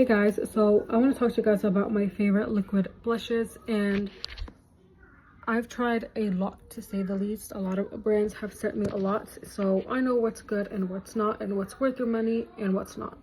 Hey guys, so I want to talk to you guys about my favorite liquid blushes, and I've tried a lot, to say the least. A lot of brands have sent me a lot, so I know what's good and what's not, and what's worth your money and what's not.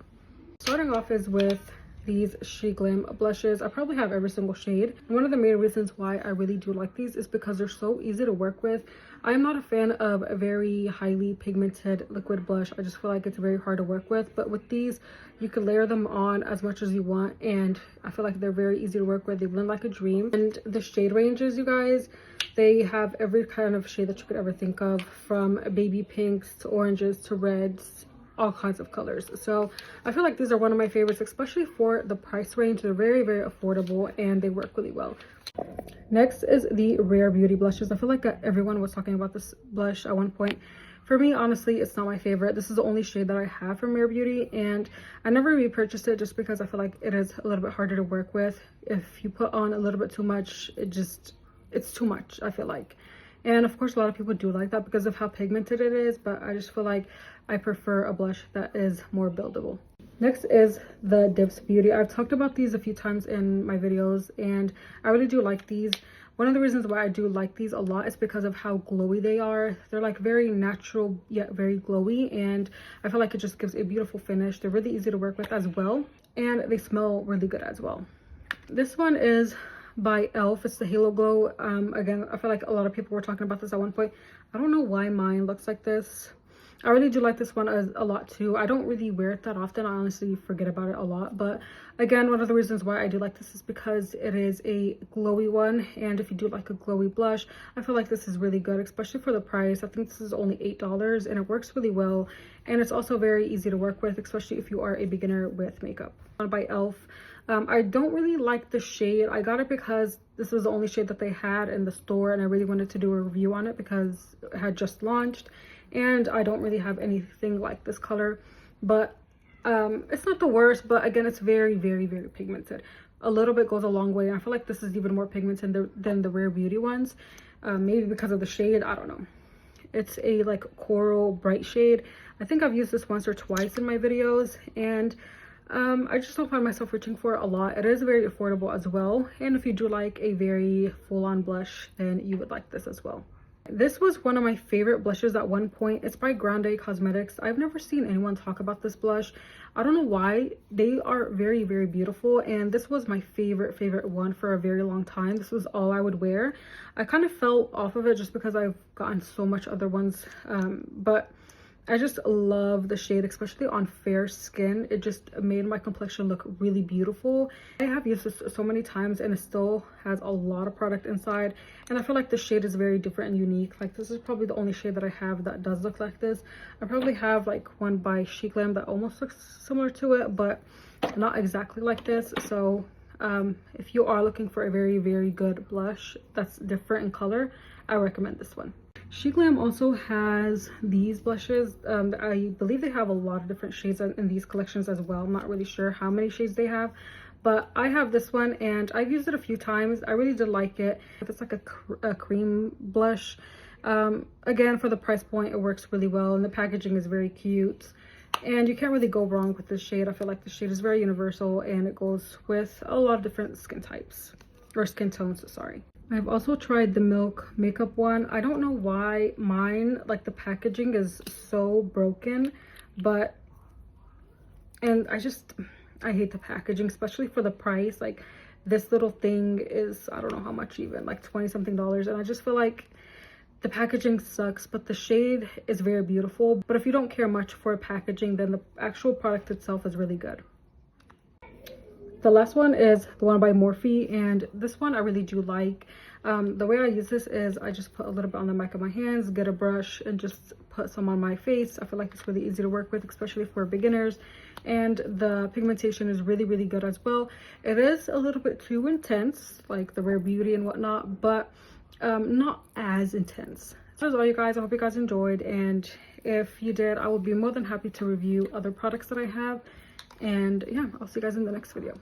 Starting off is with these SheGlam blushes. I probably have every single shade. One of the main reasons why I really do like these is because they're so easy to work with. I'm not a fan of a very highly pigmented liquid blush. I just feel like it's very hard to work with, but with these you can layer them on as much as you want, and I feel like they're very easy to work with. They blend like a dream. And the shade ranges, you guys, they have every kind of shade that you could ever think of, from baby pinks to oranges to reds, all kinds of colors. So I feel like these are one of my favorites, especially for the price range. They're very, very affordable and they work really well. Next is the Rare Beauty blushes. I feel like everyone was talking about this blush at one point. For me, honestly, it's not my favorite. This is the only shade that I have from Rare Beauty, and I never repurchased it just because I feel like it is a little bit harder to work with. If you put on a little bit too much, it's too much, I feel like. And of course, a lot of people do like that because of how pigmented it is, but I just feel like I prefer a blush that is more buildable. Next is the Dips Beauty. I've talked about these a few times in my videos, and I really do like these. One of the reasons why I do like these a lot is because of how glowy they are. They're like very natural yet very glowy, and I feel like it just gives a beautiful finish. They're really easy to work with as well, and they smell really good as well. This one is by e.l.f. It's the Halo Glow. Again, I feel like a lot of people were talking about this at one point. I don't know why mine looks like this. I really do like this one a lot too. I don't really wear it that often. I honestly forget about it a lot, but again, one of the reasons why I do like this is because it is a glowy one, and if you do like a glowy blush, I feel like this is really good, especially for the price. I think this is only $8 and it works really well, and it's also very easy to work with, especially if you are a beginner with makeup. By e.l.f. I don't really like the shade. I got it because this was the only shade that they had in the store, and I really wanted to do a review on it because it had just launched, and I don't really have anything like this color. But it's not the worst, but again, it's very, very, very pigmented. A little bit goes a long way. I feel like this is even more pigmented than the Rare Beauty ones, maybe because of the shade, I don't know. It's a like coral bright shade. I think I've used this once or twice in my videos, and I just don't find myself reaching for it a lot. It is very affordable as well, and if you do like a very full-on blush, then you would like this as well. This was one of my favorite blushes at one point. It's by Grande Cosmetics. I've never seen anyone talk about this blush. I don't know why. They are very, very beautiful, and this was my favorite one for a very long time. This was all I would wear. I kind of fell off of it just because I've gotten so much other ones, but I just love the shade, especially on fair skin. It just made my complexion look really beautiful. I have used this so many times, and it still has a lot of product inside, and I feel like the shade is very different and unique. Like, this is probably the only shade that I have that does look like this. I probably have like one by SheGlam that almost looks similar to it, but not exactly like this. So if you are looking for a very, very good blush that's different in color, I recommend this one. SheGlam also has these blushes. I believe they have a lot of different shades in these collections as well. I'm not really sure how many shades they have, but I have this one and I've used it a few times. I really did like it. It's like a cream blush. Again, for the price point, it works really well, and the packaging is very cute, and you can't really go wrong with this shade. I feel like the shade is very universal, and it goes with a lot of different skin types, or skin tones, sorry. I've also tried the Milk makeup one. I don't know why mine, like, the packaging is so broken, and I hate the packaging, especially for the price. Like, this little thing is, I don't know how much, even like 20 something dollars, and I just feel like the packaging sucks. But the shade is very beautiful. But if you don't care much for packaging, then the actual product itself is really good. The last one is the one by Morphe, and this one I really do like. The way I use this is I just put a little bit on the back of my hands, get a brush, and just put some on my face. I feel like it's really easy to work with, especially for beginners, and the pigmentation is really, really good as well. It is a little bit too intense, like the Rare Beauty and whatnot, but not as intense. So that's all, you guys. I hope you guys enjoyed, and if you did, I will be more than happy to review other products that I have. And yeah, I'll see you guys in the next video.